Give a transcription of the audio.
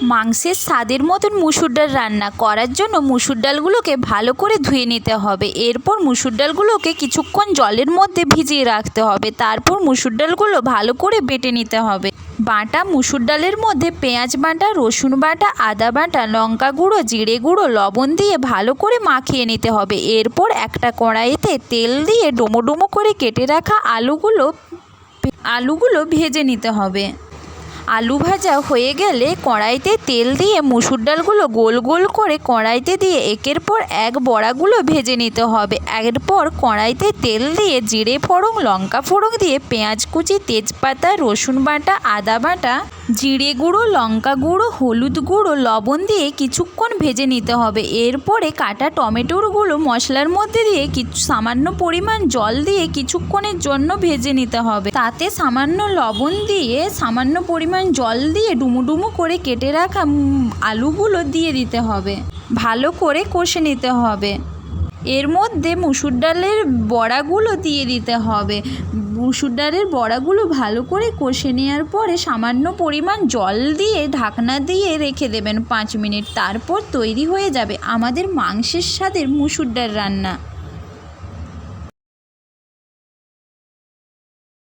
মাংসের স্বাদের মতন মুসুর ডাল রান্না করার জন্য মুসুর ডালগুলোকে ভালো করে ধুয়ে নিতে হবে। এরপর মুসুর ডালগুলোকে কিছুক্ষণ জলের মধ্যে ভিজিয়ে রাখতে হবে। তারপর মুসুর ডালগুলো ভালো করে বেটে নিতে হবে। বাটা মুসুর ডালের মধ্যে পেঁয়াজ বাটা, রসুন বাটা, আদা বাটা, লঙ্কা গুঁড়ো, জিরে গুঁড়ো, লবণ দিয়ে ভালো করে মাখিয়ে নিতে হবে। এরপর একটা কড়াইতে তেল দিয়ে ডুমো ডুমো করে কেটে রাখা আলুগুলো ভেজে নিতে হবে। আলু ভাজা হয়ে গেলে কড়াইতে তেল দিয়ে মুসুর ডালগুলো গোল গোল করে কড়াইতে দিয়ে একের পর এক বড়াগুলো ভেজে নিতে হবে। এরপর কড়াইতে তেল দিয়ে জিরে ফোড়ন, লঙ্কা ফোড়ন দিয়ে পেঁয়াজ কুচি, তেজপাতা, রসুন বাটা, আদা বাটা, জিরে গুঁড়ো, লঙ্কা গুঁড়ো, হলুদ গুঁড়ো, লবণ দিয়ে কিছুক্ষণ ভেজে নিতে হবে। এরপরে কাটা টমেটোগুলো মশলার মধ্যে দিয়ে সামান্য পরিমাণ জল দিয়ে কিছুক্ষণের জন্য ভেজে নিতে হবে। তাতে সামান্য লবণ দিয়ে সামান্য পরিমাণ জল দিয়ে ডুমো ডুমো করে কেটে রাখা আলুগুলো দিয়ে দিতে হবে। ভালো করে কষে নিতে হবে। এর মধ্যে মুসুর ডালের বড়াগুলো দিয়ে দিতে হবে। মুসুর ডালের বড়াগুলো ভালো করে কষে নেওয়ার পরে সামান্য পরিমাণ জল দিয়ে ঢাকনা দিয়ে রেখে দেবেন 5 মিনিট। তারপর তৈরি হয়ে যাবে আমাদের মাংসের স্বাদের মুসুর ডাল রান্না।